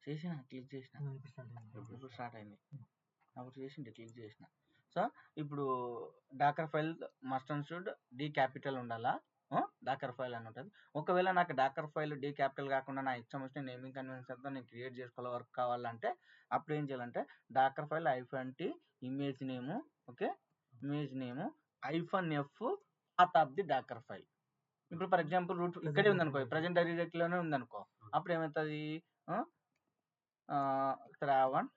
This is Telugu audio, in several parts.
చేసిన క్లిక్ చేసిన ఇప్పుడు స్టార్ట్ అయింది. అప్పుడు చేసిండే క్లిక్ చేసిన. సో ఇప్పుడు Docker file must and should D capital ఉండాలా, డాకర్ ఫైల్ అని ఉంటుంది. ఒకవేళ నాకు డాకర్ ఫైల్ డి క్యాపిటల్ కాకుండా నా ఇష్టం వచ్చిన నేమింగ్ కన్వెన్షన్తో నేను క్రియేట్ చేసుకోవాలి వర్క్ కావాలంటే అప్పుడు ఏం చేయాలంటే Docker file -t image name, okay, image name -f path of the Docker file. ఇప్పుడు ఫర్ ఎగ్జాంపుల్ రూట్ ఇక్కడే ఉందనుకో, ప్రజెంట్ డైరెక్టరీలోనే ఉందనుకో, అప్పుడు ఏమవుతుంది, శ్రావణ్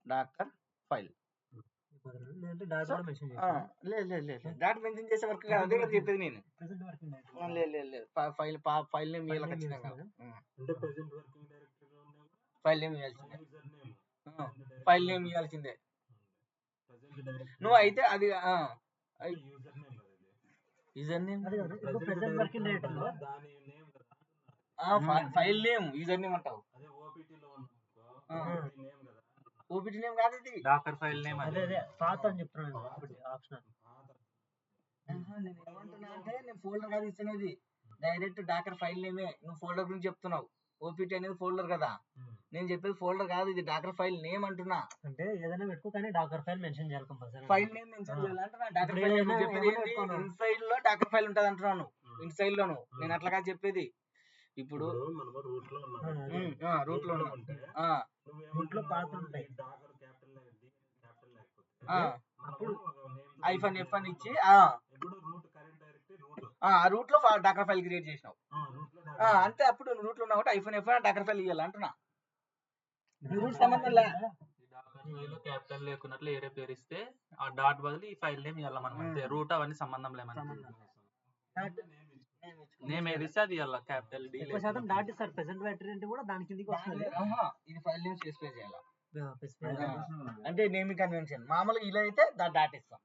-డాకర్ ఫైల్. లేదు డాట్ మెన్షన్ చేసే వర్క్ కాదు, అదే కదా చెప్పేది నేను. లేదు ఫైల్ నేమ్ ఇవ్వాలి ఖచ్చితంగా, ఫైల్ నేమ్ ఇవ్వాల్సిందే, ఫైల్ నేమ్ ఇవ్వాల్సిందే. నువ్వు అయితే అది user name file name user name అంటావు, ఓపీటీ నేమ్ కాదు ఇది, డాకర్ ఫైల్ నేమ్ అదే పాత్ అని చెప్తున్నాను ఆప్షనల్. నేను ఏమంటున్నా అంటే నేను ఫోల్డర్ కాదు ఇస్తున్నది, డైరెక్ట్ డాకర్ ఫైల్ నేమే. నువ్వు ఫోల్డర్ గురించి చెప్తున్నావు, ఓపీటీ అనేది ఫోల్డర్ కదా, నేను చెప్పేది ఫోల్డర్ కాదు, ఇది డాకర్ ఫైల్ నేమ్ అంటున్నా. అంటే ఏదైనా పెట్టుకో కానీ డాకర్ ఫైల్ మెన్షన్ చేయాలి కంపల్సరీ, ఫైల్ నేమ్ మెన్షన్ చేయాలంటున్నా. డాకర్ ఫైల్ నేమ్ చెప్పేది ఇన్సైడ్ లో డాకర్ ఫైల్ ఉంటది అంటున్నాను, ఇన్సైడ్ లోను. నేను అట్లా కాదు చెప్పేది. ఇప్పుడు రూట్ లో పాత్ ఉంటాయి, అప్పుడు -f అని ఇచ్చి రూట్ లో డాకర్ ఫైల్ క్రియేట్ చేసినావు అంతే. అప్పుడు రూట్ లో ఉన్నావు -f డాకర్ ఫైల్ ఇవ్వాలి అంటున్నా. రూట్ సంబంధం లే, క్యాపిటల్ లేకున్నట్లు ఏరే పేరు ఇస్తే ఆ డాట్ బదులు ఈ ఫైల్ నేమ్ ఇవ్వాలి మనం అంతే. రూట్ అవన్నీ సంబంధం లేమని నేమ్ ఏది ఇస్తే అది ఇవ్వాలి, క్యాపిటల్ డి. ఎక్కువ శాతం డాట్ ఇస్తారు, ప్రెజెంట్ డైరెక్టరీ అంటే కూడా దాని కిందకి వస్తుంది. ఇది ఫైల్ నేమ్ స్పెసిఫై చేయాలి అంటే నేమింగ్ కన్వెన్షన్. మామూలుగా ఇలా అయితే డాట్ ఇస్తాం.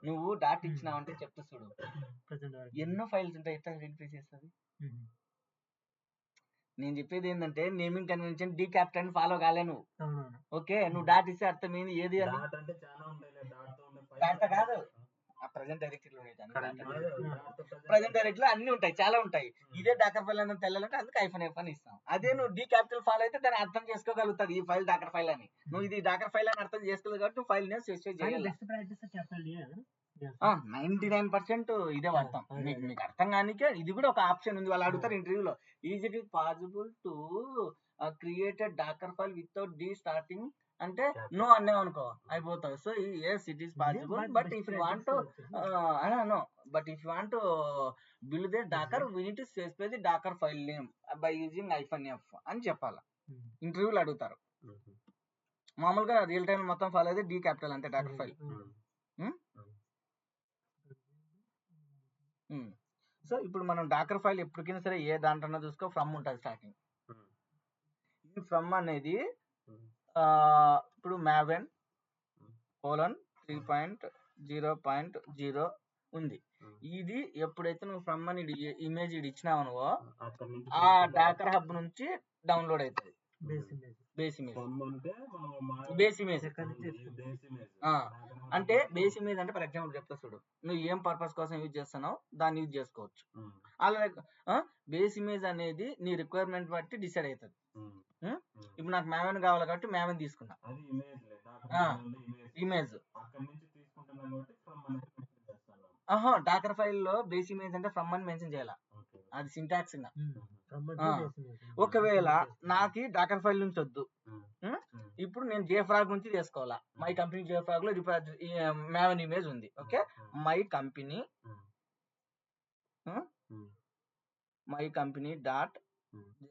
నువ్వు డాట్ ఇచ్చినావు అంటే చెప్తా చూడు, ఎన్నో ఫైల్స్ ఉంటాయి, ఎట్లా ఐడెంటిఫై చేస్తుంది. నేను చెప్పేది ఏంటంటే naming convention D capital follow కాలే నువ్వు, ఓకే. నువ్వు డాట్ ఇస్తే అర్థం ఏంది, ఏది అని డాట్ కాదు. ప్రజెంట్ డైరెక్టరీలో ప్రజెంట్ డైరెక్టరీలో అన్ని ఉంటాయి, చాలా ఉంటాయి. ఇదే డాకర్ ఫైల్ అని తెల్లాలంటే అందుకు -f అని ఇస్తాం. అదే నువ్వు డి క్యాపిటల్ ఫాల్ అయితే దాన్ని అర్థం చేసుకోగలుగుతుంది, ఈ ఫైల్ డాకర్ ఫైల్ అని. నువ్వు ఇది డాకర్ ఫైల్ అని అర్థం చేసుకోలేదు కాబట్టి నువ్వు ఫైల్ నేమ్ స్పెసిఫై చేయాలి. 99% ఇదే వాడతాం. మీకు అర్థం కానికే ఇది కూడా ఒక ఆప్షన్ ఉంది, వాళ్ళు అడుగుతారు ఇంటర్వ్యూలో, is it possible to create Docker file without D starting అంటే నో అన్నావు అనుకో అయిపోతావు. So yes it is possible, but if you want to no, but if you want to build the docker we need to specify the docker file name by using -f అని చెప్పాలా. ఇంటర్వ్యూలు అడుగుతారు. మామూలుగా రియల్ టైం మొత్తం ఫాలో అయితే డి క్యాపిటల్ అంటే డాకర్ ఫైల్. సో ఇప్పుడు మనం డాకర్ ఫైల్ ఎప్పటికైనా సరే ఏ దాంట్లో చూసుకో ఫ్రమ్ ఉంటుంది స్టార్టింగ్. ఈ ఫ్రమ్ అనేది ఇప్పుడు maven :3.0.0 ఉంది. ఇది ఎప్పుడైతే నువ్వు ఫ్రమ్ అని ఇమేజ్ ఇచ్చినావు నువ్వు ఆ డాకర్ హబ్ నుంచి డౌన్లోడ్ అవుతుంది బేస్ ఇమేజ్. అంటే బేస్ ఇమేజ్ అంటే ఫర్ ఎగ్జాంపుల్ చెప్తా చూడు, నువ్వు ఏం పర్పస్ కోసం యూజ్ చేస్తున్నావు దాన్ని యూజ్ చేసుకోవచ్చు. అలాగే బేస్ ఇమేజ్ అనేది నీ రిక్వైర్మెంట్ బట్టి డిసైడ్ అవుతుంది. ఇప్పుడు నాకు maven కావాలి కాబట్టి maven తీసుకున్నా ఇమేజ్. డాకర్ ఫైల్ లో బేస్ ఇమేజ్ అంటే ఫ్రమ్ అని మెన్షన్ చేయాలి, అది సింటాక్స్. ఒకవేళ నాకు డాకర్ ఫైల్ నుంచి వద్దు, ఇప్పుడు నేను JFrog నుంచి చేసుకోవాలా. మై కంపెనీ JFrog లో maven ఇమేజ్ ఉంది, okay. My company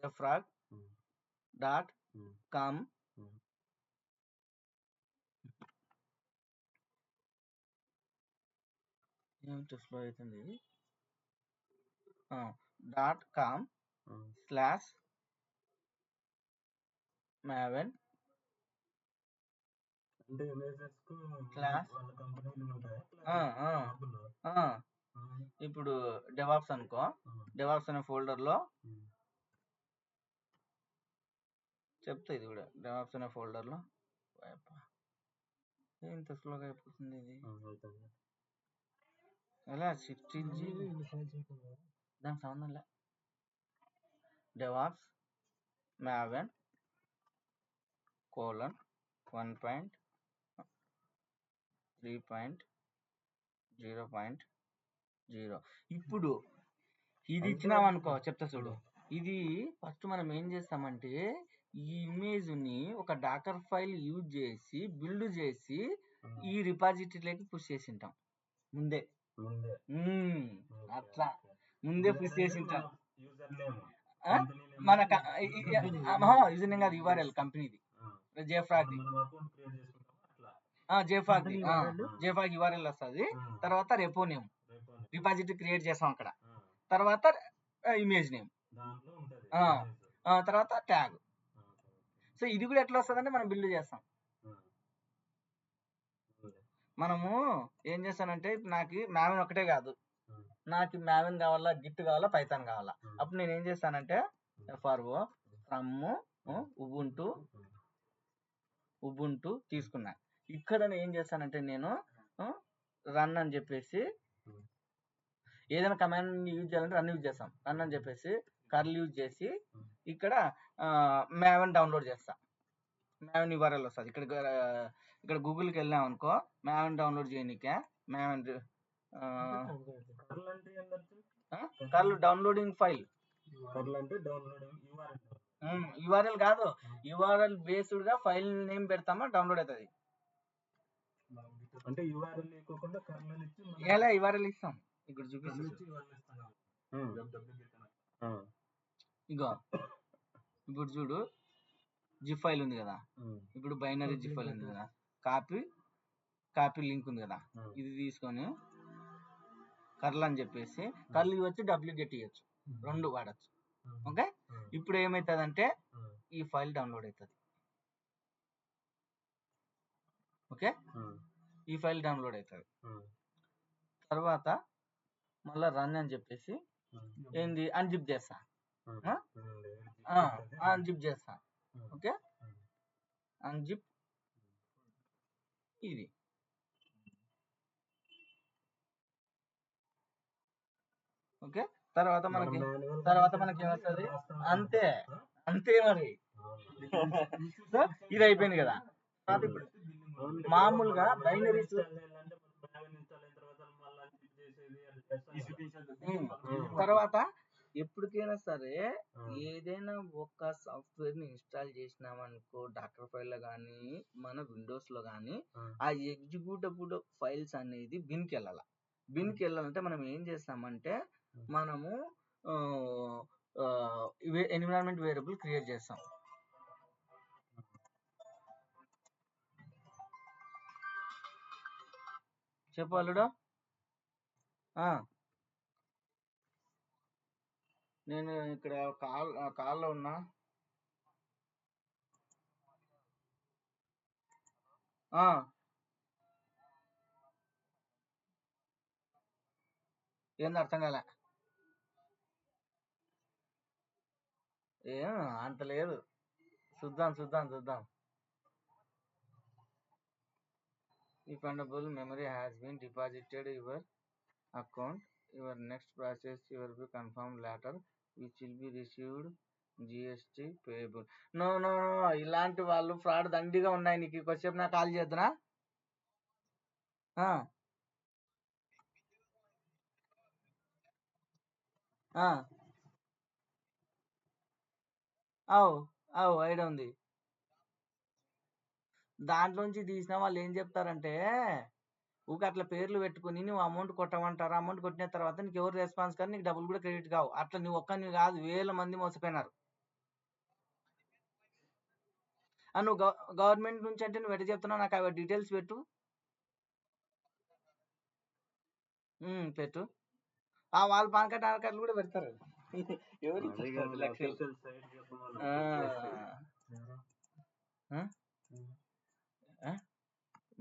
.jfrog.com slow అవుతుంది .com/maven ఇప్పుడు డెవాప్స్ అనుకో, డెవాప్స్ అనే ఫోల్డర్ లో చెప్తా, ఇది కూడా డెవాప్స్ అనే ఫోల్డర్ లో. ఇంత స్లోగా అయిపోతుంది ఇది ఎలా 16 GB దానికి సంబంధం లే. DevOps Maven colon 1.3.0.0. ఇప్పుడు ఇది ఇచ్చినాం అనుకో, చెప్తా చూడు. ఇది ఫస్ట్ మనం ఏం చేస్తామంటే ఈ ఇమేజ్ ని ఒక డాకర్ ఫైల్ యూజ్ చేసి బిల్డ్ చేసి ఈ రిపాజిటరీలోకి పుష్ చేసి ఉంటాం ముందే. అట్లా ముందే పుష్ చేసి ఉంటాం. మన యూజర్ నేమ్ కాదు, యూఆర్ఎల్ కంపెనీది, జేఫ్రాగ్ యూఆర్ఎల్ వస్తుంది. తర్వాత రెపో నేమ్ రిపాజిటరీ క్రియేట్ చేస్తాం అక్కడ. తర్వాత ఇమేజ్ నేమ్, తర్వాత ట్యాగ్. సో ఇది కూడా ఎట్లా వస్తుందంటే మనం బిల్డ్ చేస్తాం. మనము ఏం చేస్తానంటే నాకు మ్యావెన్ ఒకటే కాదు, నాకు మ్యావెన్ కావాలా, గిట్ కావాలా, పైథాన్ కావాలా. అప్పుడు నేను ఏం చేస్తానంటే FRO ఫ్రమ్ ఉబుంటు తీసుకున్నా. ఇక్కడ నేను ఏం చేస్తానంటే నేను రన్ అని చెప్పేసి ఏదైనా కమాండ్ యూజ్ చేయాలంటే రన్ యూజ్ చేస్తాం. రన్ అని చెప్పేసి కర్ల్ యూజ్ చేసి ఇక్కడ మ్యావెన్ డౌన్లోడ్ చేస్తా. మ్యావెన్ యూఆర్ఎల్ వస్తుంది. ఇక్కడ గూగుల్కి వెళ్ళాం అనుకో, మ్యావెన్ డౌన్లోడ్ చేయనీకే Maven curl downloading file. URL కాదు, యూఆర్ఎల్ బేస్డ్ గా ఫైల్ నేమ్ పెడతామా డౌన్లోడ్ అవుతుంది. అంటే యూఆర్ఎల్ ఇవ్వకుండా కర్నల్ ఇచ్చి ఎలా యూఆర్ఎల్ ఇస్తాం. ఇక్కడ చూపిస్తాం ఇగో. ఇప్పుడు చూడు, జిప్ ఫైల్ ఉంది కదా, ఇప్పుడు బైనరీ జిప్ ఫైల్ ఉంది కదా, కాపీ లింక్ ఉంది కదా, ఇది తీసుకొని కర్ల్ అని చెప్పేసి కర్ల్ ఇవ్వచ్చు, wget ఇవ్వచ్చు, రెండు వాడచ్చు. ఓకే, ఇప్పుడు ఏమవుతుందంటే ఈ ఫైల్ డౌన్లోడ్ అవుతుంది. ఓకే, ఈ ఫైల్ డౌన్లోడ్ అవుతుంది. తర్వాత మళ్ళీ రన్ అని చెప్పేసి ఏంది అన్జిప్ చేస్తా, అన్జిప్ చేస్తా. ఓకే, అన్జిప్ ఇది. ఓకే, తర్వాత మనకి ఏమవుతుంది, అంతే మరి. సో ఇది అయిపోయింది కదా. ఇప్పుడు మామూలుగా బైనరీస్ తర్వాత ఎప్పటికైనా సరే ఏదైనా ఒక సాఫ్ట్వేర్ ని ఇన్స్టాల్ చేసినామనుకో, డాక్టర్ ఫైల్ లో కానీ మన విండోస్ లో కానీ, ఆ ఎగ్జిక్యూటబుల్ ఫైల్స్ అనేది బిన్కి వెళ్ళాలి. బిన్కి వెళ్ళాలంటే మనం ఏం చేస్తామంటే మనము ఎన్విరాన్మెంట్ వేరియబుల్ క్రియేట్ చేస్తాం. చెప్పు అల్లుడు. నేను ఇక్కడ కాల్లో ఉన్నా. ఏంది అర్థం కాలే. ఏం అంత లేదు, చూద్దాం. Refundable memory has been deposited your account. Your next process will be confirmed later, which will be received GST payable. No, ఇలాంటి వాళ్ళు ఫ్రాడ్ దండిగా ఉన్నాయి. నీకు కొద్దిసేపు నా కాల్ చేద్దునా? అవు ఐడియా ఉంది. దాంట్లోంచి తీసిన వాళ్ళు ఏం చెప్తారంటే ఊక అట్లా పేర్లు పెట్టుకుని నువ్వు అమౌంట్ కొట్టమంటారు. అమౌంట్ కొట్టిన తర్వాత నీకు ఎవరు రెస్పాన్స్ కానీ నీకు డబ్బులు కూడా క్రెడిట్ కావు. అట్లా నువ్వు ఒక్కని కాదు, 1000 మంది మోసపోయినారు. నువ్వు గవర్నమెంట్ నుంచి అంటే నువ్వు ఎట్లా చెప్తున్నావు, నాకు అవి డీటెయిల్స్ పెట్టు. వాళ్ళ పాన్ కార్డ్ ఆధార్ కార్డులు కూడా పెడతారు. ఎవరు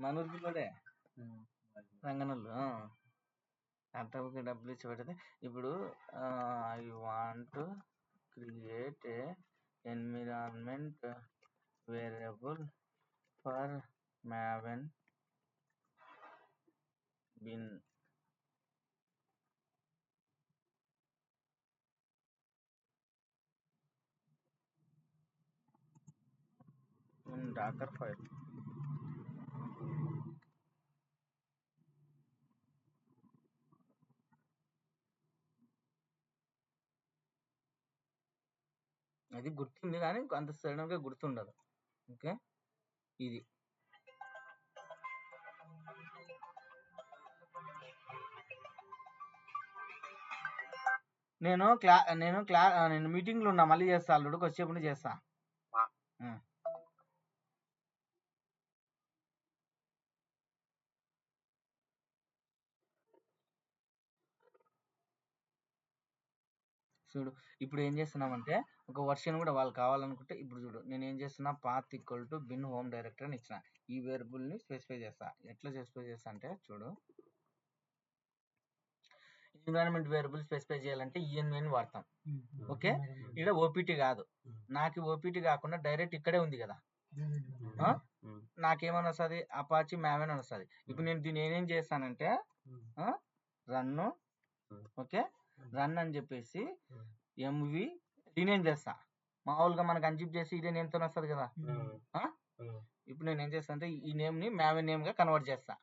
మనూరికి కూడా రంగనల్లు అంతకు డబ్బులు ఇచ్చి పెడితే. ఇప్పుడు I want create a environment variable for Maven bin Docker file అది గుర్తుంది కానీ అంత సడన్ గా గుర్తుండదు. ఓకే, ఇది నేను మీటింగ్ లో ఉన్నా, మళ్ళీ చేస్తా. అల్లుడు వచ్చేప్పుడు చేస్తా. చూడు ఇప్పుడు ఏం చేస్తున్నామంటే ఒక వర్షన్ కూడా వాళ్ళు కావాలనుకుంటే, ఇప్పుడు చూడు నేను ఏం చేస్తున్నా, path equal to bin home directory అని ఇచ్చిన. ఈ వేరియబుల్ ని స్పెసిఫై చేస్తా. ఎట్లా స్పెసిఫై చేస్తా అంటే చూడు, ఎన్విరాన్మెంట్ వేరియబుల్ స్పెసిఫై చేయాలంటే ఈఎన్విని వాడతాం. ఓకే, ఇక్కడ ఓపీటీ కాదు, నాకు ఓపీటీ కాకుండా డైరెక్ట్ ఇక్కడే ఉంది కదా, నాకేమని వస్తుంది, అపాచీ మ్యావెన్ అని వస్తుంది. ఇప్పుడు నేను దీన్ని ఏమేం చేస్తానంటే రన్ను, ఓకే రన్ అని చెప్పేసి ఎంవి రీనేమ్ చేస్తా. మామూలుగా మనకు అన్జిప్ చేసి ఇదే నేమ్తో వస్తుంది కదా. ఇప్పుడు నేను ఏం చేస్తా అంటే ఈ నేమ్ ని మ్యావెన్ నేమ్ గా కన్వర్ట్ చేస్తా.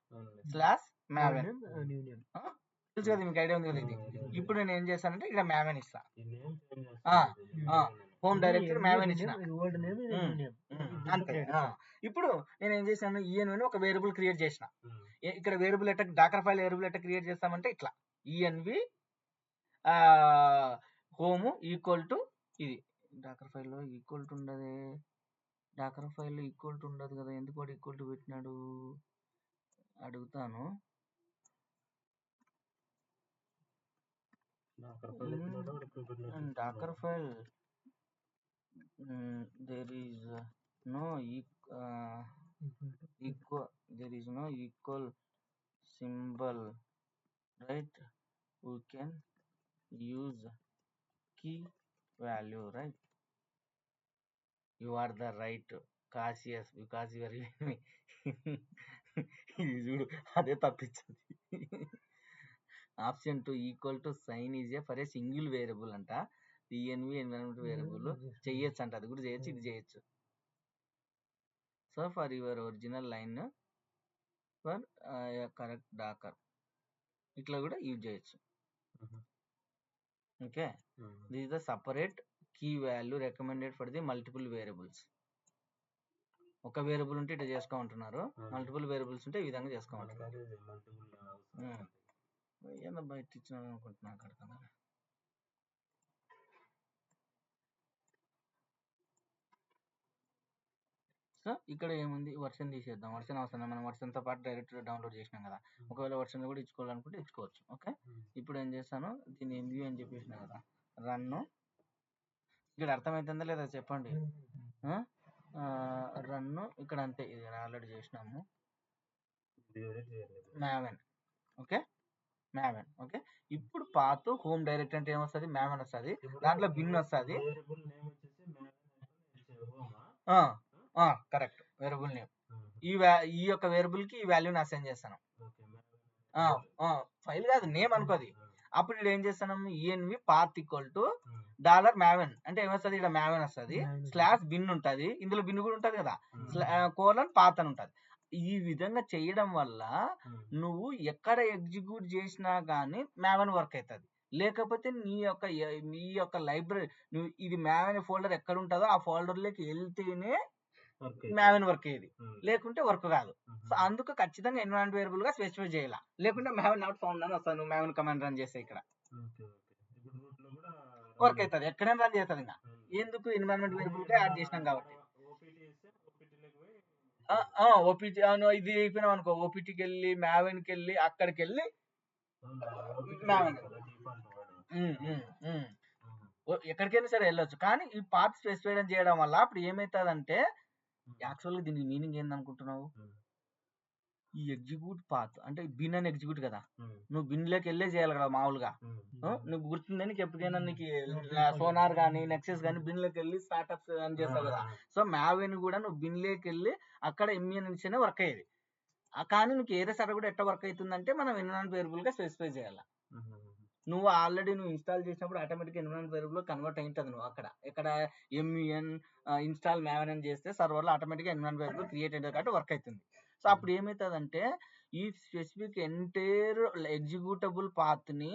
స్లాష్ మ్యావెన్, తెలుసు కదా మీకు, ఐడియా ఉంది కదా ఇది. ఇప్పుడు నేను ఏం చేస్తానంటే ఇక్కడ మ్యావెన్ ఇస్తా. హోమ్ డైరెక్టరీ మ్యావెన్ ఇచ్చిన అంతే. ఇప్పుడు నేను ఏం చేశాను, ఈఎన్వి ఒక వేరియబుల్ క్రియేట్ చేసిన. ఇక్కడ వేరియబుల్ ఎట్లా, డాకర్ ఫైల్ వేరియబుల్ ఎట్లా క్రియేట్ చేస్తామంటే ఇట్లా, ఈఎన్వి హోమ్ ఈక్వల్ టు ఇది. డాకర్ ఫైల్లో ఈక్వల్ టు ఉండదు, డాకర్ ఫైల్లో ఈక్వల్ టు ఉండదు కదా, ఎందుకు వాడు ఈక్వల్ టు పెట్టినాడు అడుగుతాను. Docker file there is no equal symbol, right? We can use key value, right? You are the right cautious because you are leaving me. ఇది చూడు అదే తప్పించింది. Option 2 equal to sign is for a single variable అంట. ఈఎన్వి ఎన్విరాన్మెంట్ వేరియబుల్ చెయ్యొచ్చు అంట, అది కూడా చేయొచ్చు, ఇది చేయొచ్చు. So for your original line for correct Docker ఇట్లా కూడా యూజ్ చేయొచ్చు. Okay, this is the separate key value recommended for the multiple variables. ఒక వేరియబుల్ ఉంటే ఇట్లా చేసుకోమంటున్నారు, మల్టిపుల్ వేరియబుల్స్ ఉంటే ఈ విధంగా చేసుకోమంటున్నారు. ఏదో బయట ఇచ్చిన అనుకుంటున్నా అక్కడ కదా. సో ఇక్కడ ఏముంది, వర్షన్ తీసేద్దాం. వర్షన్ అవసరం, మనం వర్షన్తో పాటు డైరెక్ట్ డౌన్లోడ్ చేసినాం కదా. ఒకవేళ వర్షన్ కూడా ఇచ్చుకోవాలనుకుంటే ఇచ్చుకోవచ్చు. ఓకే, ఇప్పుడు ఏం చేస్తాను, దీన్ని ఎంవ్యూ అని చెప్పేసిన కదా, రన్ను. ఇక్కడ అర్థమవుతుందా లేదా చెప్పండి. రన్ను ఇక్కడ అంతే, ఇది ఆల్రెడీ చేసినాము. Maven, okay maven. ఓకే, ఇప్పుడు పాత్ హోమ్ డైరెక్ట్ అంటే ఏమొస్తుంది, మ్యావెన్ వస్తుంది, దాంట్లో బిన్ వస్తుంది. Correct, variable name. ఈ యొక్క వేరియబుల్ కి ఈ వాల్యూని అసైన్ చేస్తాను. ఫైల్ కాదు, నేమ్ అనుకోది. అప్పుడు ఇక్కడ ఏం చేస్తాను, ENV path equal to $maven అంటే ఏమొస్తుంది, ఇక్కడ మ్యావెన్ వస్తుంది, స్లాష్ బిన్ ఉంటుంది, ఇందులో బిన్ కూడా ఉంటుంది కదా, కోలన్ పాత్ అని ఉంటుంది. ఈ విధంగా చేయడం వల్ల నువ్వు ఎక్కడ ఎగ్జిక్యూట్ చేసినా కానీ మ్యావెన్ వర్క్ అవుతుంది. లేకపోతే నీ యొక్క లైబ్రరీ, నువ్వు ఇది మ్యావెన్ ఫోల్డర్ ఎక్కడ ఉంటుందో ఆ ఫోల్డర్లోకి వెళ్తేనే మ్యావెన్ వర్క్ అయ్యేది, లేకుంటే వర్క్ కాదు. సో అందుకు ఖచ్చితంగా ఎన్విరాన్మెంట్ వేరియబుల్ గా స్పెసిఫై చేయాలి, లేకుంటే మ్యావెన్ నాట్ ఫౌండ్ అని వస్తుంది. నువ్వు మ్యావెన్ కమాండ్ రన్ చేస్తే ఇక్కడ వర్క్ అవుతుంది, ఎక్కడైనా రన్ చేస్తుంది. ఇంకా ఎందుకు, ఎన్విరాన్మెంట్ వేరియబుల్ గా యాడ్ చేసినాం కాబట్టి. ఓపీటీ ఇది అయిపోయినాం అనుకో, ఓపీటీకి వెళ్ళి మ్యావెన్కి వెళ్ళి అక్కడికి వెళ్ళి మ్యావెన్ ఎక్కడికైనా సరే వెళ్ళొచ్చు. కానీ ఈ పాత్ స్పెసిఫై చేయడం వల్ల అప్పుడు ఏమవుతుందంటే, యాక్చువల్గా దీనికి మీనింగ్ ఏందనుకుంటున్నావు, ఈ ఎగ్జిక్యూట్ పాత్ అంటే బిన్ అని ఎగ్జిక్యూట్ కదా, నువ్వు బిన్ లోకి వెళ్ళే చేయాలి కదా మామూలుగా. నువ్వు గుర్తుందని నీకు ఎప్పటికైనా నీకు సోనార్ కానీ నెక్సెస్ కానీ బిన్ లోకి వెళ్ళి స్టార్ట్అప్స్ అని చేస్తావు కదా. సో మ్యావెన్ కూడా నువ్వు బిన్ లోకి వెళ్ళి అక్కడ ఎంఈఎన్ నుంచినే వర్క్ అయ్యేది. కానీ నీకు ఏరే సరే కూడా ఎట్లా వర్క్ అవుతుందంటే మనం ఎన్విరాన్మెంట్ వేరియబుల్ గా స్పెసిఫై చేయాలి. నువ్వు ఆల్రెడీ నువ్వు ఇన్స్టాల్ చేసినప్పుడు ఆటోమేటిక్ ఎన్విరాన్మెంట్ వేరియబుల్ కన్వర్ట్ అయింటది. నువ్వు ఇక్కడ MUN ఇన్స్టాల్ మ్యావెన్ అని చేస్తే సర్వర్లో ఆటోమేటిక్గా ఎన్విరాన్మెంట్ వేరియబుల్ క్రియేట్ అయ్యేది కాబట్టి వర్క్ అవుతుంది. సో అప్పుడు ఏమవుతుందంటే ఈ స్పెసిఫిక్ ఎంటైర్ ఎగ్జిక్యూటబుల్ పాత్ని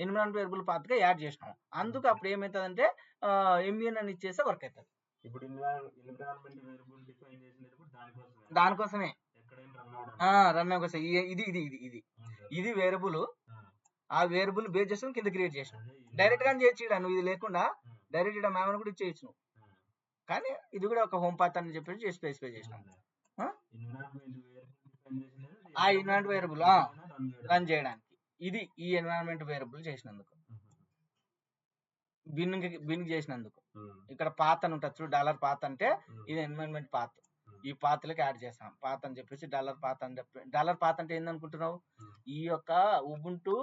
ఎన్విరాన్మెంట్ వేరియబుల్ పాత్గా యాడ్ చేసినాం. అందుకు అప్పుడు ఏమవుతుందంటే MUN అని ఇచ్చేస్తే వర్క్ అవుతుంది. ఇప్పుడు ఎన్విరాన్మెంట్ వేరియబుల్ డిఫైన్ చేసినప్పుడు దానికోసమే ఎక్కడైనా రన్ కోసం ఇది వేరియబుల్. ఆ వేరియబుల్ బేస్ చేసుకుని కింద క్రియేట్ చేసినాం. డైరెక్ట్ గా చేయొచ్చు, నువ్వు ఇది లేకుండా డైరెక్ట్ ఇక్కడ మ్యామ్ కూడా ఇచ్చేయచ్చు నువ్వు. కానీ ఇది కూడా ఒక హోమ్ పాత్ అని చెప్పేసి స్పెసిఫై చేసినాం. ఆ ఎన్విరాన్మెంట్ వేరియబుల్ రన్ చేయడానికి ఇది ఈ ఎన్విరాన్మెంట్ వేరియబుల్ చేసినందుకు, బిన్ చేసినందుకు. ఇక్కడ పాత్ అని ఉంటుంది చూడు, డాలర్ పాత్ అంటే ఇది ఎన్విరాన్మెంట్ పాత్. ఈ పాత్లకి యాడ్ చేస్తాం పాత్ అని చెప్పేసి డాలర్ పాత్ అని చెప్పి. డాలర్ పాత్ అంటే ఏందనుకుంటున్నావు? ఈ యొక్క ఉబుంటు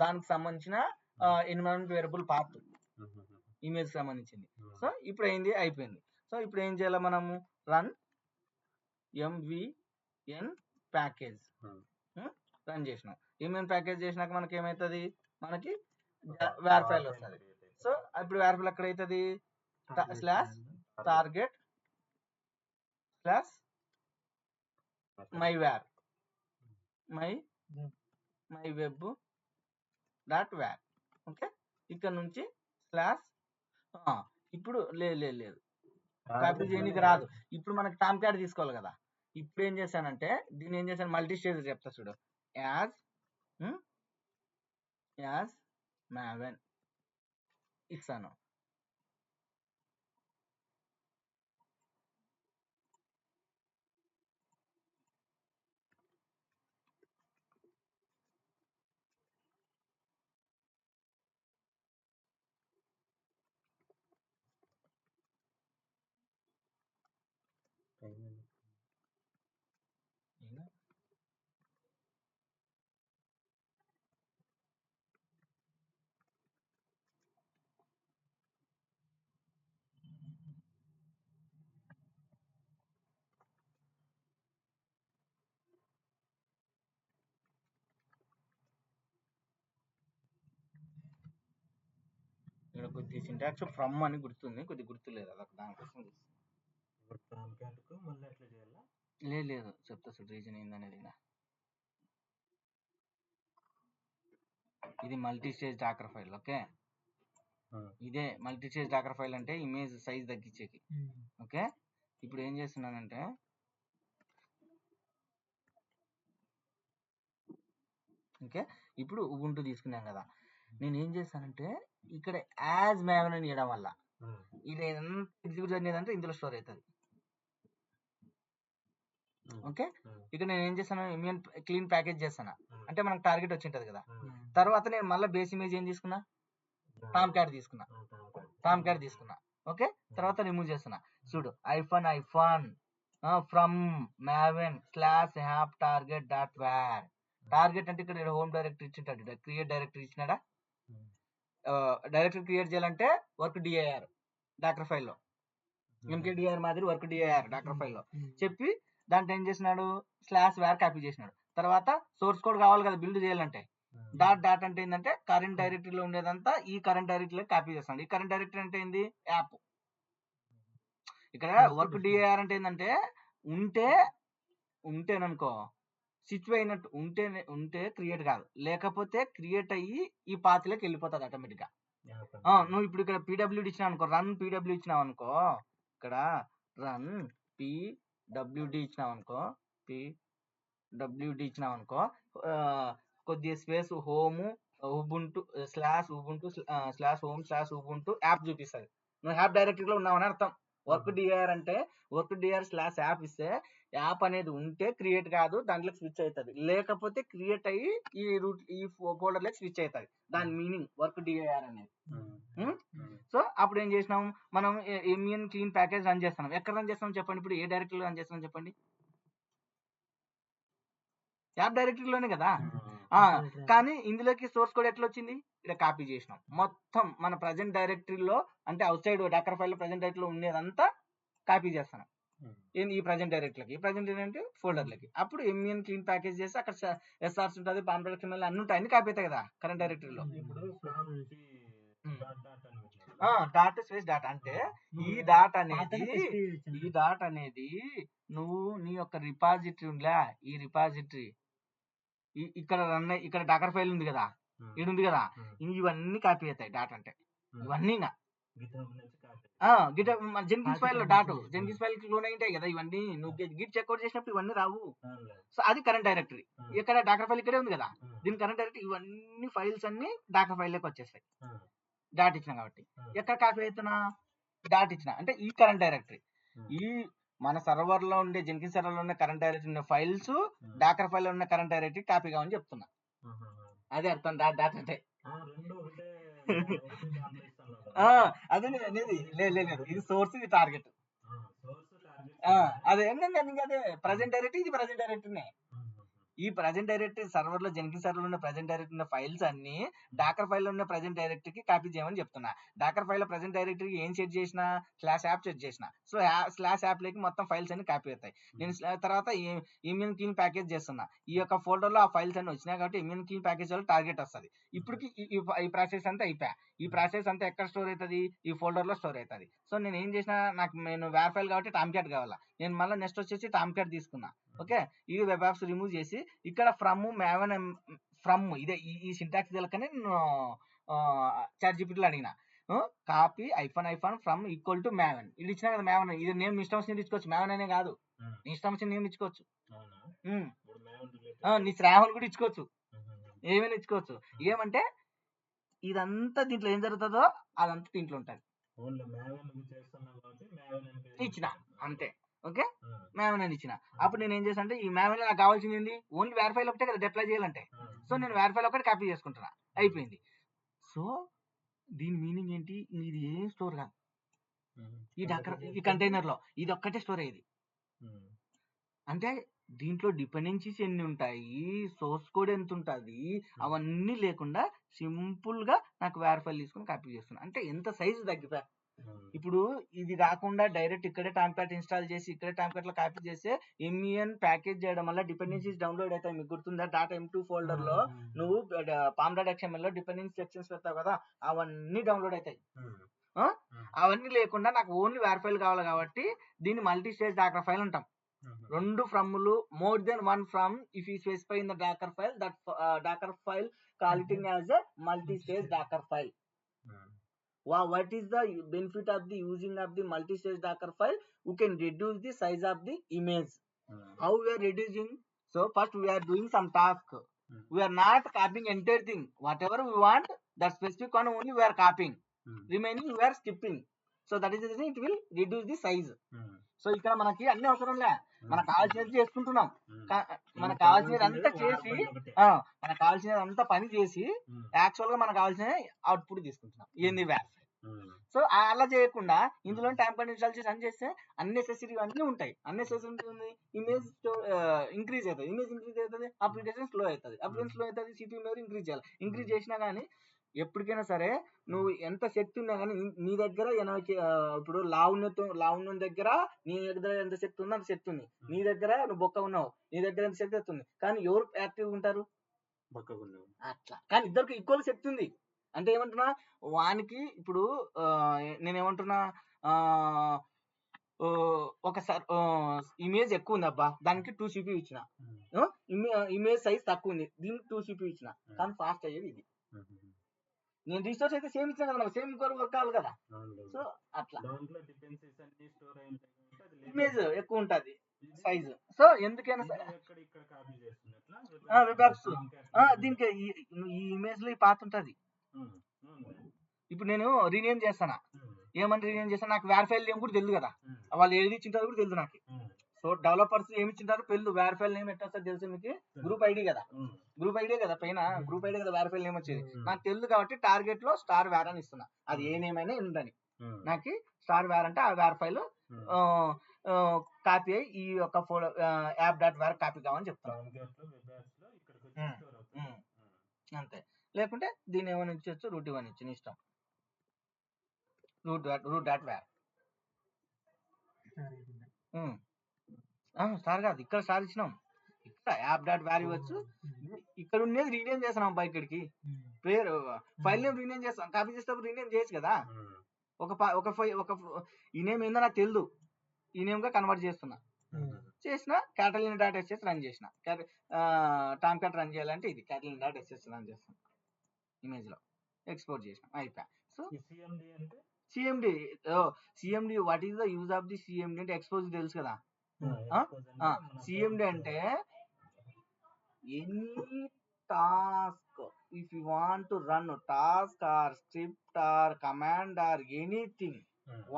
దానికి సంబంధించిన ఎన్విరాన్మెంట్ వేరియబుల్ పాత్ ఇమేజ్ సంబంధించింది. సో ఇప్పుడు ఏంది అయిపోయింది. సో ఇప్పుడు ఏం చేయాలి మనము? రన్ MVN ప్యాకేజ్ రన్ చేసినాం. MVN ప్యాకేజ్ చేసినాక మనకి ఏమవుతుంది? మనకి వేర్ ఫైల్ వస్తుంది. సో ఇప్పుడు వేర్ ఫైల్ ఎక్కడ అవుతుంది? /target /myvar my web.var. Okay, ఇక్కడ నుంచి ఇప్పుడు లేదు కాపీ చేయడానికి రాదు. ఇప్పుడు మనకి టామ్ క్యాడ్ తీసుకోవాలి కదా. ఇప్పుడు ఏం చేశానంటే దీన్ని ఏం చేశాను, మల్టీ స్టేజ్ చెప్తా చూడు. యాజ్ maven ఇస్తాను. ఇక్కడ కొద్ది సింటాక్స్ ఫ్రమ్ అని గుర్తుంది, కొద్ది గుర్తులేదు. అదొక దానికోసం లేదు చెప్తా చూడు రీజన్ ఏందనేది. ఇది multi stage Docker file. Okay, ఇదే మల్టీ స్టేజ్ డాకర్ ఫైల్ అంటే ఇమేజ్ సైజ్ తగ్గించేకి. ఓకే, ఇప్పుడు ఏం చేస్తున్నానంటే ఓకే ఇప్పుడు ఉబుంటు తీసుకున్నాం కదా, నేను ఏం చేస్తానంటే ఇక్కడ యాజ్ maven అని ఇవ్వడం వల్ల ఇది ఎగ్జిక్యూట్ అనేది ఇందులో స్టోర్ అవుతుంది. ఓకే, ఇక్కడ నేను ఏం చేస్తాను, MUN క్లీన్ ప్యాకేజ్ చేస్తాను అంటే మనకు టార్గెట్ వచ్చి ఉంటుంది కదా. తర్వాత నేను మళ్ళీ బేస్ ఇమేజ్ ఏం తీసుకున్నా, టామ్ క్యాడ్ తీసుకున్నా. ఓకే, తర్వాత రిమూవ్ చేస్తున్నా చూడు, ఐఫన్ from maven /app target.var. Target అంటే ఇక్కడ హోమ్ డైరెక్టరీ ఇచ్చింటాడు, క్రియేట్ డైరెక్టరీ ఇచ్చినాడా. డైరెక్టరీ క్రియేట్ చేయాలంటే వర్క్ dir డాకర్ ఫైల్లో, MKDR మాదిరి వర్క్ dir డాకర్ ఫైల్లో చెప్పి దాంట్లో ఏం చేసినాడు, /var కాపీ చేసినాడు. తర్వాత సోర్స్ కోడ్ కావాలి కదా బిల్డ్ చేయాలంటే, డాట్ అంటే ఏంటంటే కరెంట్ డైరెక్టరీలో ఉండేదంతా ఈ కరెంట్ డైరెక్టరీలో కాపీ చేస్తాడు. ఈ కరెంట్ డైరెక్టరీ అంటే ఏంది, యాప్. ఇక్కడ వర్క్ dir అంటే ఏంటంటే ఉంటేననుకో స్విచ్ అయినట్టు, ఉంటే క్రియేట్ కాదు, లేకపోతే క్రియేట్ అయ్యి ఈ పాత్లోకి వెళ్ళిపోతుంది ఆటోమేటిక్గా. నువ్వు ఇప్పుడు ఇక్కడ PWD ఇచ్చినావు అనుకో, రన్ PWD ఇచ్చినావు అనుకో, ఇక్కడ రన్ PWD ఇచ్చినావు అనుకో, కొద్దిగా space home Ubuntu /home/ubuntu app చూపిస్తుంది. నువ్వు యాప్ డైరెక్టరీలో ఉన్నావని అర్థం. వర్క్ dir అంటే వర్క్ dir /app ఇస్తే యాప్ అనేది ఉంటే క్రియేట్ కాదు, దాంట్లోకి స్విచ్ అవుతుంది, లేకపోతే క్రియేట్ అయ్యి ఈ ఫోల్డర్లోకి స్విచ్ అవుతుంది. దాని మీనింగ్ వర్క్ dir అనేది. సో అప్పుడు ఏం చేసినాం మనం, MUN క్లీన్ ప్యాకేజ్ రన్ చేస్తున్నాం. ఎక్కడ రన్ చేస్తాం చెప్పండి, ఇప్పుడు ఏ డైరెక్టరీలో రన్ చేస్తాం చెప్పండి, యాప్ డైరెక్టరీలోనే కదా. కానీ ఇందులోకి సోర్స్ కోడ్ ఎట్లా వచ్చింది, ఇక్కడ కాపీ చేసినాం. మొత్తం మన ప్రజెంట్ డైరెక్టరీలో అంటే outside Docker file present డైరెక్టరీలో ఉండేదంతా కాపీ చేస్తున్నాం. ఏంది ఈ ప్రజెంట్ డైరెక్ట్లకి ఈ ప్రజెంట్ డైరెక్ట్ ఫోల్డర్లకి అప్పుడు ఎంఈఎన్ క్లీన్ ప్యాకేజ్ చేసి అక్కడ ఎస్ఆర్స్ ఉంటుంది పామ్ ప్రొడక్షన్ అన్ని ఉంటాయి అన్ని కాపీ అవుతాయి కదా కరెంట్ డైరెక్టరీలో. ఇప్పుడు from నుంచి dot dot అని పెట్టినారు. డాట్ స్పేస్ డాట్ అంటే ఈ డాట్ అనేది నువ్వు నీ యొక్క రిపాజిటరీ ఉందా ఈ రిపాజిటరీ ఇక్కడ రన్ ఇక్కడ డాకర్ ఫైల్ ఉంది కదా ఇది ఉంది కదా ఇవన్నీ కాపీ అవుతాయి డాట్ అంటే ఇవన్నీ GitHub నుంచి copy. జెన్కిన్స్ ఫైల్ లో డాట్ జెన్కిన్స్ ఫైల్ లోనే ఉంటాయి కదా ఇవన్నీ నువ్వు గిట్ చెక్అౌట్ చేసినప్పుడు ఇవన్నీ రావు. సో అది కరెంట్ డైరెక్టరీ. ఇక్కడ డాకర్ ఫైల్ ఇక్కడే ఉంది కదా దీని కరెంట్ డైరెక్టరీ ఇవన్నీ ఫైల్స్ అన్ని డాకర్ ఫైల్ లోకి వచ్చేస్తాయి డాట్ ఇచ్చిన కాబట్టి. ఎక్కడ కాపీ అవుతున్నా డాట్ ఇచ్చిన అంటే ఈ కరెంట్ డైరెక్టరీ ఈ మన సర్వర్ లో ఉండే జెన్కిన్స్ సర్వర్ లో ఉన్న కరెంట్ డైరెక్టరీ ఉన్న ఫైల్స్ డాకర్ ఫైల్ లో ఉన్న కరెంట్ డైరెక్టరీ కాపీ కావని చెప్తున్నా. అదే అర్థం డాట్ డాట్ అంటే రెండు ఒకటే దాంట్లో ఇస్తాను. అదే నేను అనేది లేదు ఇది సోర్స్ ఇది టార్గెట్. సోర్స్ టార్గెట్ అదే అదే ప్రజెంట్ డైరెక్టరీ ఇది ప్రజెంట్ డైరెక్టరీనే. ఈ ప్రజెంట్ డైరెక్టరీ సర్వర్ లో జెన్కిన్స్ సర్వర్ లో ఉన్న ప్రజెంట్ డైరెక్టరీ ఉన్న ఫైల్స్ అన్ని డాకర్ ఫైల్ లో ఉన్న ప్రజెంట్ డైరెక్టరీకి కాపీ చేయమని చెప్తున్నా. డాకర్ ఫైల్ లో ప్రజెంట్ డైరెక్టరీకి ఏం సెట్ చేసిన స్లాష్ యాప్ సెట్ చేసిన. సో స్లాష్ యాప్ లోకి మొత్తం ఫైల్స్ అన్ని కాపీ అవుతాయి. నేను తర్వాత ఇమ్యూన్ క్లీన్ ప్యాకేజ్ చేస్తున్నా ఈ యొక్క ఫోల్డర్ లో ఆ ఫైల్స్ అన్ని వచ్చినాయి కాబట్టి ఇమ్యూన్ క్లీన్ ప్యాకేజ్ వల్ల టార్గెట్ వస్తుంది. ఇప్పటికి ఈ ప్రాసెస్ అంతా అయిపోయా. ఈ ప్రాసెస్ అంతా ఎక్కడ స్టోర్ అవుతుంది ఈ ఫోల్డర్ లో స్టోర్ అవుతుంది. సో నేను ఏం చేసిన నేను వేర్ ఫైల్ కాబట్టి టామ్ క్యాట్ కావాలా నేను మళ్ళీ నెక్స్ట్ వచ్చేసి టామ్ క్యాట్ తీసుకున్నా. ఓకే ఈ వెబ్ యాప్స్ రిమూవ్ చేసి ఇక్కడ ఫ్రమ్ ఇదే ఈ సింటాక్స్ తెలకనే నేను చాట్ జీపీటీలో అడిగిన copy ఐఫాన్ from equal to maven ఇది ఇచ్చినా కదా మ్యావెన్ ఇది నేను ఇష్టం వచ్చినది ఇచ్చుకోవచ్చు మ్యావెన్ అనే కాదు నీ ఇష్టం వచ్చిన నేను ఇచ్చుకోవచ్చు. నీ శ్రావణ్ కూడా ఇచ్చుకోవచ్చు ఏమైనా ఇచ్చుకోవచ్చు. ఏమంటే ఇదంతా దీంట్లో ఏం జరుగుతుందో అదంతా దీంట్లో ఉంటుంది ఇచ్చిన అంతే. ఓకే మ్యావెన్ అని ఇచ్చిన అప్పుడు నేను ఏం చేసాను అంటే ఈ మ్యావెన్ నాకు కావాల్సింది ఏంది ఓన్లీ వేర్ ఫైల్ ఒకటే కదా డిప్లాయ్ చేయాలంటే. సో నేను వేర్ ఫైల్ ఒకటి కాపీ చేసుకుంటున్నా అయిపోయింది. సో దీని మీనింగ్ ఏంటి ఇది ఏం స్టోర్ కాదు ఈ కంటైనర్ లో ఇది ఒక్కటే స్టోర్ అయ్యేది. అంటే దీంట్లో డిపెండెన్సీస్ ఎన్ని ఉంటాయి సోర్స్ కోడ్ ఎంత ఉంటుంది అవన్నీ లేకుండా సింపుల్ గా నాకు వేర్ ఫైల్ తీసుకుని కాపీ చేస్తున్నా. అంటే ఎంత సైజు తగ్గిపోయా. ఇప్పుడు ఇది కాకుండా డైరెక్ట్ ఇక్కడే టాంప్యాట్ ఇన్స్టాల్ చేసి ఇక్కడే టాంప్యాట్ లో కాపీ చేస్తే ఎంఈఎన్ ప్యాకేజ్ చేయడం వల్ల డిపెండెన్సీస్ డౌన్లోడ్ అవుతాయి. మీకు గుర్తుందా డాట్ M2 ఫోల్డర్ లో నువ్వు పామ్ డాట్ XML లో డిపెండెన్సీ సెక్షన్స్ పెడతావు కదా అవన్నీ డౌన్లోడ్ అవుతాయి. అవన్నీ లేకుండా నాకు ఓన్లీ వేర్ ఫైల్ కావాలి కాబట్టి దీన్ని మల్టీ స్టేజ్ డాకర్ ఫైల్ అంటాం. రెండు ఫ్రమ్లు more then one from if you specify in the Docker file that Docker file call it in as a multi stage Docker file. What is the benefit of the using of the multi-stage Docker file? You can reduce the size of the image. How we are reducing? So first we are doing some task. We are not copying entire thing. Whatever we want, that specific one only we are copying. Remaining we are skipping. So that is the reason it will reduce the size. So ఇక్కడ మనకి అన్ని అవసరం లే మనకు కావాల్సినది చేసుకుంటున్నాం. మనకు కావాల్సినది అంతా చేసి మనకు కావాల్సినది అంతా పని చేసి యాక్చువల్ గా మనకు కావాల్సిన అవుట్పుట్ తీసుకుంటున్నాం ఏంది వేర్. సో అలా చేయకుండా ఇందులో టైం కార్డ్ ఇన్స్టాల్ చేసి అని చేస్తే అన్నెసెసరీ అన్నీ ఉంటాయి. అన్నెసెసరీ ఉంటుంది ఇమేజ్ ఇంక్రీజ్ అవుతుంది ఇమేజ్ ఇంక్రీజ్ అవుతుంది అప్లికేషన్ స్లో అవుతుంది అప్లికేషన్ స్లో అవుతుంది CPU మెమరీ ఇంక్రీజ్ చేయాలి. ఇంక్రీజ్ చేసినా కానీ ఎప్పటికైనా సరే నువ్వు ఎంత శక్తి ఉన్నా కానీ నీ దగ్గర ఇప్పుడు లావున్న దగ్గర నీ దగ్గర ఎంత శక్తి ఉందో అంత శక్తి ఉంది. నీ దగ్గర నువ్వు బొక్క ఉన్నావు నీ దగ్గర ఎంత శక్తి వస్తుంది కానీ ఎవరు యాక్టివ్ ఉంటారు అట్లా. కానీ ఇద్దరికి ఈక్వల్ శక్తి ఉంది. అంటే ఏమంటున్నా వానికి ఇప్పుడు నేనేమంటున్నా ఒకసారి ఇమేజ్ ఎక్కువ ఉంది అబ్బా దానికి 2 CPU ఇచ్చిన ఇమేజ్ సైజ్ తక్కువ ఉంది దీనికి 2 CPU ఇచ్చిన కానీ ఫాస్ట్ అయ్యేది ఇది. నేను రిసోర్స్ అయితే సేమ్ ఇచ్చిన కదా సేమ్ వర్క్ కావాలి కదా. సో అట్లా ఇమేజ్ ఎక్కువ ఉంటుంది సైజు. సో ఎందుకైనా వెబ్ యాప్స్ దీనికి ఈ ఇమేజ్ లో ఈ పాత ఉంటుంది. ఇప్పుడు నేను రీనేమ్ చేస్తానా ఏమని రీనేమ్ చేస్తాను నాకు వేర్ ఫైల్ నేమ్ కూడా తెలియదు కదా వాళ్ళు ఏది ఇచ్చింటారు కూడా తెలియదు నాకు. సో డెవలపర్స్ ఏమి ఇచ్చింటారు పెళ్ళి వేర్ ఫైల్ నేమ్ ఎట్లా వస్తుంది తెలుసు మీకు గ్రూప్ ఐడి కదా గ్రూప్ ఐడి కదా పైన గ్రూప్ ఐడి కదా వేర్ ఫైల్ నేమ్ వచ్చేది నాకు తెలుసు కాబట్టి టార్గెట్ లో స్టార్ వేర్ అని ఇస్తున్నా అది ఏ నేమ్ అయినా ఉండని నాకు స్టార్ వేర్ అంటే ఆ వేర్ ఫైల్ కాపీ అయ్యి ఈ యొక్క యాప్ డాట్ వేర్ కాపీ కావాలని చెప్తాను అంతే. లేకుంటే దీన్ని ఏమైనా ఇచ్చవచ్చు రూట్ ఇవన్నీ ఇచ్చిన ఇష్టం రూట్ డాట్ వేర్ స్టార్ కాదు, ఇక్కడ స్టార్ ఇచ్చినాం. ఇక్కడ యాప్ డాట్ వాల్యూ వచ్చు, ఇక్కడ ఉండేది రీనేమ్ చేస్తున్నాం పై ఇక్కడికి. పేరు ఫైల్ నేమ్ రీనేమ్ చేస్తాం, కాపీ చేసేటప్పుడు రీనేమ్ చేయొచ్చు కదా. ఒక ఈ నేమ్ ఏందో నాకు తెలియదు, ఈ నేమ్ గా కన్వర్ట్ చేస్తున్నా. చేసిన క్యాటలిన్ డాట్ ఎస్ఎస్ రన్ చేసిన, టామ్ క్యాట్ రన్ చేయాలంటే ఇది క్యాటలిన్ డాట్ ఎస్ఎస్ రన్ చేస్తాం. ఇమేజ్ లో ఎక్స్పోర్ట్ చేసినాం, అయిపోయా. సో సిఎండి అంటే CMD what is the use of the CMD అంటే ఎక్స్పోజ్ తెలుసు కదా. సిఎండి అంటే any task if you want to run task are script or command or anything,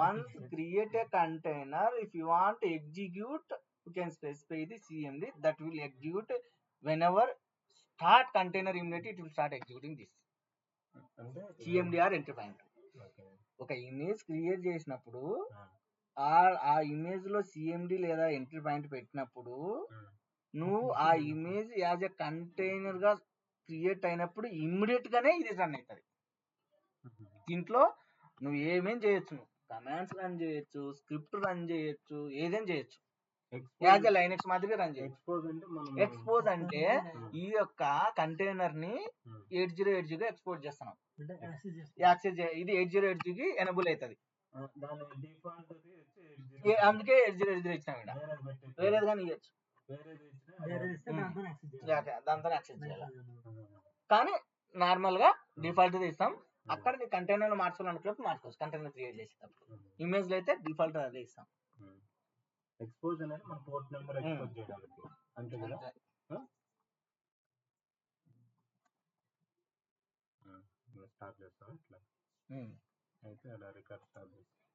once create a container, if you want to execute you can specify the cmd that will execute whenever start container immediately it will start executing this cmd or entry point. ఒక ఇమేజ్ క్రియేట్ చేసినప్పుడు ఆ ఇమేజ్ లో సిఎండి లేదా ఎంట్రీ పాయింట్ పెట్టినప్పుడు నువ్వు ఆ ఇమేజ్ యాజ్ ఎ కంటైనర్ గా క్రియేట్ అయినప్పుడు ఇమ్మీడియట్ గానే ఇది రన్ అవుతుంది. దీంట్లో నువ్వు ఏమేం చేయొచ్చు, నువ్వు కమాండ్స్ రన్ చేయొచ్చు, స్క్రిప్ట్ రన్ చేయొచ్చు, ఏదేం చేయొచ్చు. యాజ్ ఎ లైనక్స్ మాదిరిగా రన్ చేయొచ్చు. ఎక్స్పోజ్ అంటే ఈ యొక్క కంటైనర్ ని 8080 గా ఎక్స్పోర్ట్ చేస్తున్నాం. యాక్సెస్ ఇది 8080 కి ఎనబుల్ అవుతుంది, అందుకే 8080 ఇచ్చినాం. ఇక్కడ వేరేది కానీ ఇవ్వచ్చు, దాంతో యాక్సెస్ చేయాలి. కానీ నార్మల్ గా డిఫాల్ట్ ఇస్తాం. అక్కడ నీ కంటైనర్ మార్చుకోవాలనుకున్నప్పుడు మార్చుకోవచ్చు, కంటైనర్ క్రియేట్ చేసేటప్పుడు. ఇమేజ్ లో అయితే డిఫాల్ట్ అదే ఇస్తాం. ఎక్స్పోజ్ అనేది మన పోర్ట్ నెంబర్ ఎక్స్పోజ్ చేయడానికి అంతే కదా. స్టార్ట్ చేస్తాం ఇట్లా అయితే అలా రికార్డ్ స్టార్ట్ చేస్తాం.